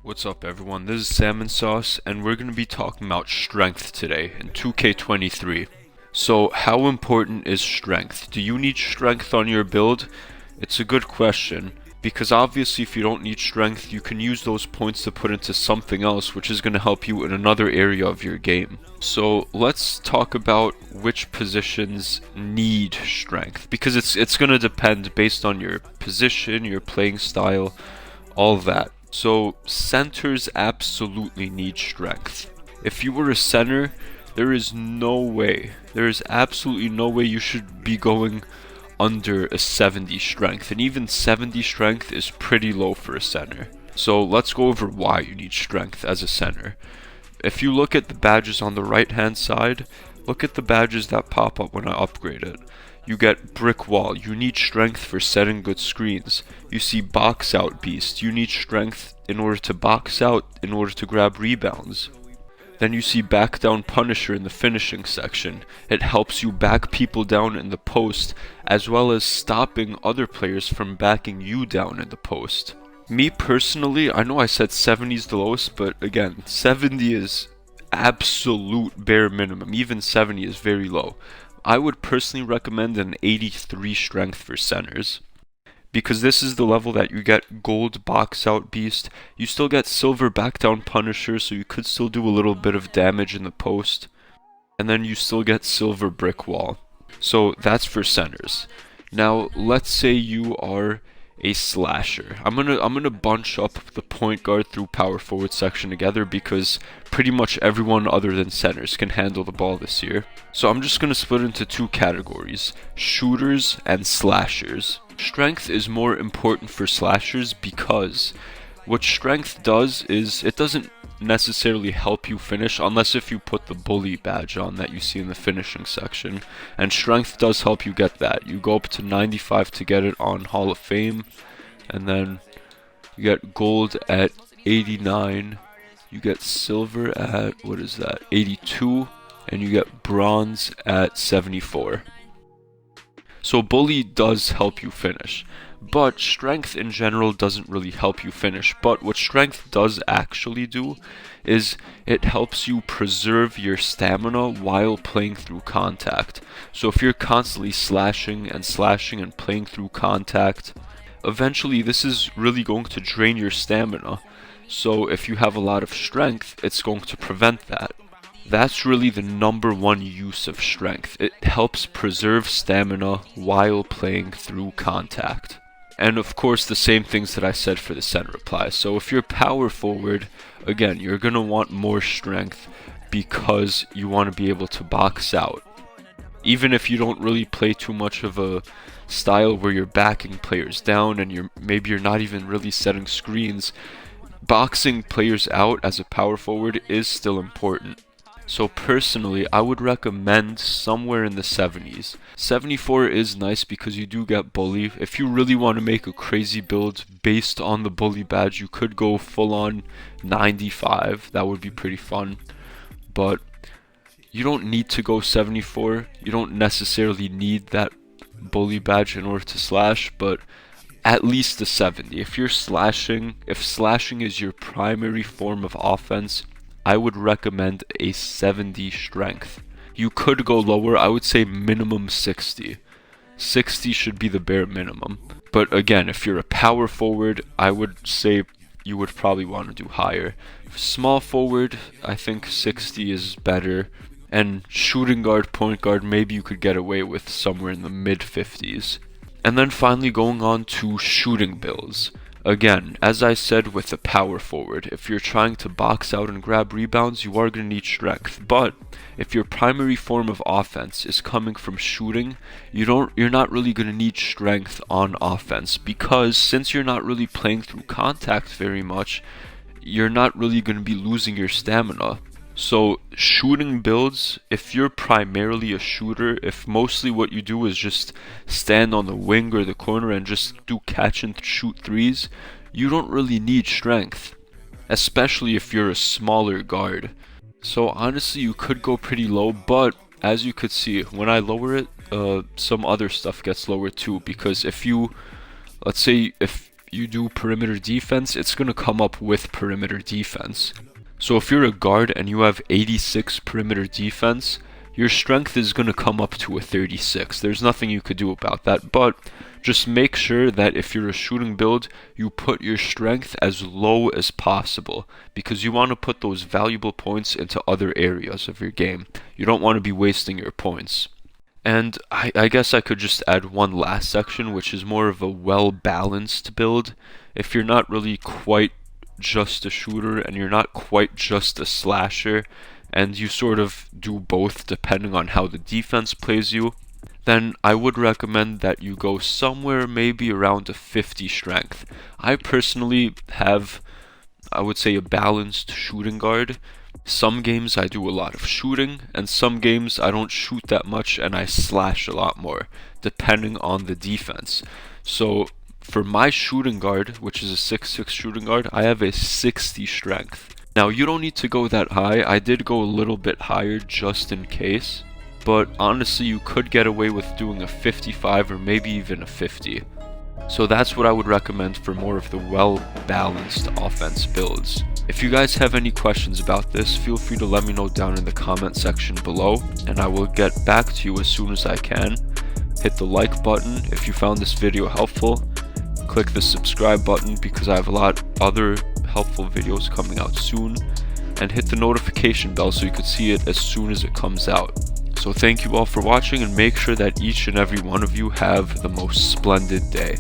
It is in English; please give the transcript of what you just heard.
What's up everyone, this is Salmon Sauce and we're going to be talking about strength today in 2K23. So how important is strength? Do you need strength on your build? It's a good question, because obviously if you don't need strength you can use those points to put into something else which is going to help you in another area of your game. So let's talk about which positions need strength, because it's going to depend based on your position, your playing style, all that. So centers absolutely need strength. If you were a center, there is absolutely no way you should be going under a 70 strength, and even 70 strength is pretty low for a center. So let's go over why you need strength as a center. If you look at the badges on the right hand side, look at the badges that pop up when I upgrade it. You get brick wall, you need strength for setting good screens. You see box out beast, you need strength in order to box out, in order to grab rebounds. Then you see back down punisher in the finishing section. It helps you back people down in the post, as well as stopping other players from backing you down in the post. Me personally, I know I said 70 is the lowest, but again, 70 is absolute bare minimum. Even 70 is very low. I would personally recommend an 83 strength for centers, because this is the level that you get gold box out beast. You still get silver back down punisher, so you could still do a little bit of damage in the post, and then you still get silver brick wall. So that's for centers. Now let's say you are a slasher. I'm gonna bunch up the point guard through power forward section together, because pretty much everyone other than centers can handle the ball this year. So I'm just gonna split into two categories: shooters and slashers. Strength is more important for slashers, because what strength does is it doesn't necessarily help you finish unless if you put the bully badge on that you see in the finishing section, and strength does help you get that. You go up to 95 to get it on Hall of Fame, and then you get gold at 89, you get silver at 82, and you get bronze at 74. So bully does help you finish, but strength in general doesn't really help you finish. But what strength does actually do is it helps you preserve your stamina while playing through contact. So if you're constantly slashing and playing through contact, eventually this is really going to drain your stamina. So if you have a lot of strength, it's going to prevent that. That's really the number one use of strength. It helps preserve stamina while playing through contact. And of course the same things that I said for the center apply. So if you're power forward, again, you're going to want more strength, because you want to be able to box out. Even if you don't really play too much of a style where you're backing players down and maybe you're not even really setting screens, boxing players out as a power forward is still important. So personally, I would recommend somewhere in the 70s. 74 is nice because you do get bully. If you really want to make a crazy build based on the bully badge, you could go full on 95. That would be pretty fun. But you don't need to go 74. You don't necessarily need that bully badge in order to slash, but at least a 70. If slashing is your primary form of offense, I would recommend a 70 strength. You could go lower, I would say minimum 60. 60 should be the bare minimum. But again, if you're a power forward, I would say you would probably want to do higher. Small forward, I think 60 is better. And shooting guard, point guard, maybe you could get away with somewhere in the mid 50s. And then finally going on to shooting builds. Again, as I said with the power forward, if you're trying to box out and grab rebounds, you are going to need strength. But if your primary form of offense is coming from shooting, you're not really going to need strength on offense, because since you're not really playing through contact very much, you're not really going to be losing your stamina. So shooting builds, if you're primarily a shooter, if mostly what you do is just stand on the wing or the corner and just do catch and shoot threes, you don't really need strength, especially if you're a smaller guard. So honestly, you could go pretty low, but as you could see, when I lower it, some other stuff gets lower too, because let's say if you do perimeter defense, it's going to come up with perimeter defense. So if you're a guard and you have 86 perimeter defense, your strength is going to come up to a 36. There's nothing you could do about that, but just make sure that if you're a shooting build, you put your strength as low as possible, because you want to put those valuable points into other areas of your game. You don't want to be wasting your points. And I guess I could just add one last section, which is more of a well-balanced build. If you're not really quite just a shooter and you're not quite just a slasher, and you sort of do both depending on how the defense plays you, then I would recommend that you go somewhere maybe around a 50 strength. I personally have, I would say, a balanced shooting guard. Some games I do a lot of shooting, and some games I don't shoot that much and I slash a lot more, depending on the defense. So for my shooting guard, which is a 6'6 shooting guard, I have a 60 strength. Now you don't need to go that high. I did go a little bit higher just in case, but honestly you could get away with doing a 55 or maybe even a 50. So that's what I would recommend for more of the well-balanced offense builds. If you guys have any questions about this, feel free to let me know down in the comment section below, and I will get back to you as soon as I can. Hit the like button if you found this video helpful. Click the subscribe button because I have a lot other helpful videos coming out soon, and hit the notification bell so you can see it as soon as it comes out. So thank you all for watching, and make sure that each and every one of you have the most splendid day.